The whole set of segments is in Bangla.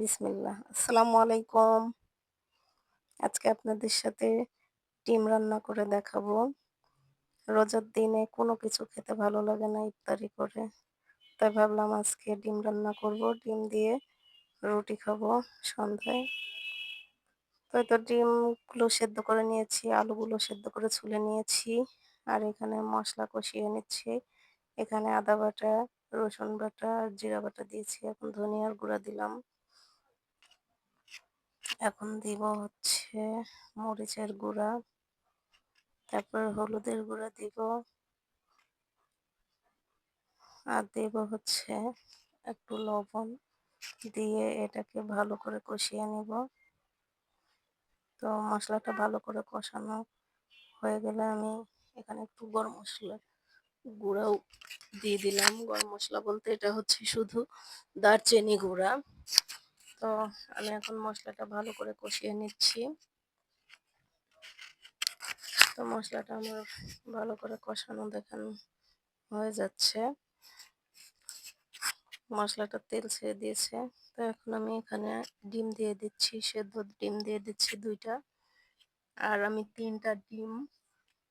বিসমিল্লাহ। আসসালামু আলাইকুম। আজকে আপনাদের সাথে ডিম রান্না করে দেখাবো। রোজার দিনে কোনো কিছু খেতে ভালো লাগে না ইফতারি করে। তাই ভাবলাম আজকে ডিম রান্না করব। ডিম দিয়ে রুটি খাবো সন্ধ্যায়। তো ডিমগুলো সেদ্ধ করে নিয়েছি, আলুগুলো সেদ্ধ করে ছুলে নিয়েছি। আর এখানে মসলা কষিয়ে নিচ্ছি। এখানে আদা বাটা, রসুন বাটা আর জিরা বাটা দিয়েছি। এখন ধনিয়ার গুঁড়া দিলাম। এখন দিব হচ্ছে মরিচের গুঁড়া, তারপর হলুদের গুঁড়া দিব, আর দিব হচ্ছে একটু লবণ দিয়ে এটাকে ভালো করে কষিয়ে নিব। তো মশলাটা ভালো করে কষানো হয়ে গেলে আমি এখানে একটু গরম মশলার গুঁড়াও দিয়ে দিলাম। গরম মশলা বলতে এটা হচ্ছে শুধু দারচিনি গুঁড়া। তো আমি এখন মশলাটা ভালো করে কষিয়ে নিচ্ছি। তো মশলাটা আমার ভালো করে কষানো দেখেন হয়ে যাচ্ছে। মশলাটা তেল ছেড়ে দিয়েছে। তো এখন আমি এখানে ডিম দিয়ে দিচ্ছি, সেদ্ধ ডিম দিয়ে দিচ্ছি 2টা। আর আমি 3টা ডিম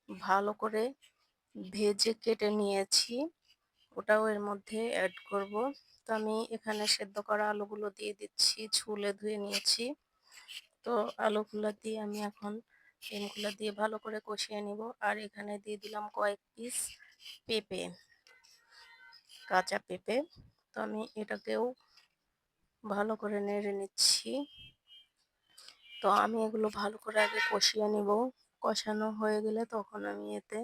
ভালো করে ভেজে কেটে নিয়েছি, ওটাও এর মধ্যে অ্যাড করব। তো আমি এখানে সেদ্ধ করা আলুগুলো দিয়ে দিচ্ছি, ছুলে ধুয়ে নিয়েছি। তো আলুগুলো দিয়ে আমি এখন ডিমগুলো দিয়ে ভালো করে কষিয়ে নিব। আর এখানে দিয়ে দিলাম কয়েক পিস পেঁপে, কাঁচা পেঁপে। তো আমি এটাকেও ভালো করে নেড়ে নিচ্ছি। তো আমি এগুলো ভালো করে আগে কষিয়ে নিব। কষানো হয়ে গেলে তখন আমি এতে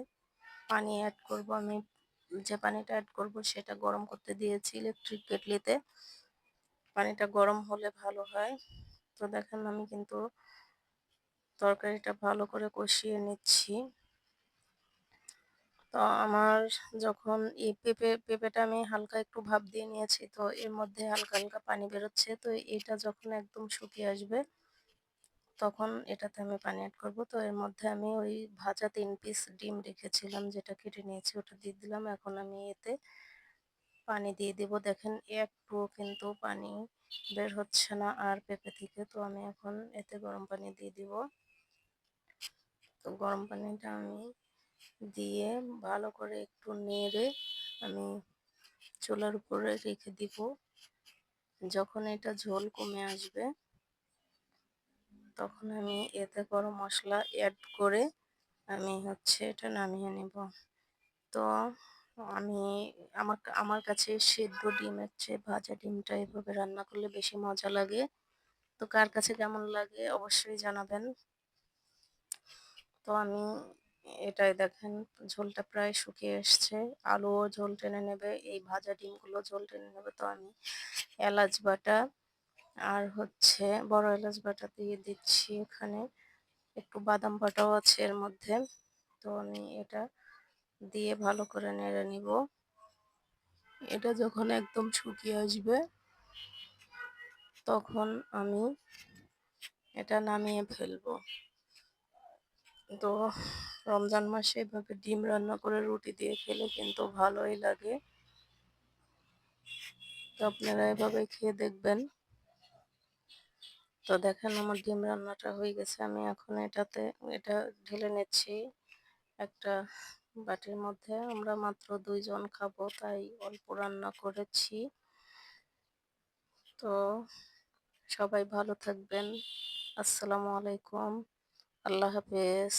পানি অ্যাড করব। আমি যে পানিটা অ্যাড করব সেটা গরম করতে দিয়েছি ইলেকট্রিক কেটলিতে। পানিটা গরম হলে ভালো হয়। তো দেখেন আমি কিন্তু তরকারিটা ভালো করে কষিয়ে নিচ্ছি। তো আমার যখন এই পেঁপেটা আমি হালকা একটু ভাপ দিয়ে নিয়েছি, তো এর মধ্যে হালকা হালকা পানি বেরোচ্ছে। তো এটা যখন একদম শুকিয়ে আসবে তখন এটাতে আমি পানি অ্যাড করব। তো এর মধ্যে আমি ওই ভাজা 3 পিস ডিম রেখেছিলাম যেটা কেটে নিয়েছি ওটা দিয়ে দিলাম। এখন আমি এতে পানি দিয়ে দিব। দেখেন একটুও কিন্তু পানি বের হচ্ছে না আর পেঁপে থেকে। তো আমি এখন এতে গরম পানি দিয়ে দিব। তো গরম পানিটা আমি দিয়ে ভালো করে একটু নেড়ে আমি চুলার উপরে রেখে দিব। যখন এটা ঝোল কমে আসবে তখন আমি এতে গরম মশলা অ্যাড করে আমি হচ্ছে এটা নামিয়ে নেব। তো আমি আমার কাছে সেদ্ধ ডিমের চেয়ে ভাজা ডিমটা এভাবে রান্না করলে বেশি মজা লাগে। তো কার কাছে কেমন লাগে অবশ্যই জানাবেন। তো আমি এটাই দেখেন ঝোলটা প্রায় শুকিয়ে এসছে, আলুও ঝোল টেনে নেবে, এই ভাজা ডিমগুলো ঝোল টেনে নেবে। তো আমি এলাচ বাটা আর হচ্ছে বড় এলাচ বাটা দিয়ে দিচ্ছি এখানে, একটু বাদাম বাটাও আছে এর মধ্যে। তো আমি এটা দিয়ে ভালো করে নেড়ে নিব। এটা যখন একদম শুকিয়ে আসবে তখন আমি এটা নামিয়ে ফেলবো। তো রমজান মাসে এভাবে ডিম রান্না করে রুটি দিয়ে খেলে কিন্তু ভালোই লাগে। তো আপনারা এভাবে খেয়ে দেখবেন। তো দেখেন আমার ডিম রান্নাটা হয়ে গেছে। আমি এখন এটা ঢেলে নিচ্ছি একটা বাটির মধ্যে। আমরা মাত্র 2 জন খাবো তাই অল্প রান্না করেছি। তো সবাই ভালো থাকবেন। আসসালামু আলাইকুম। আল্লাহ হাফেজ।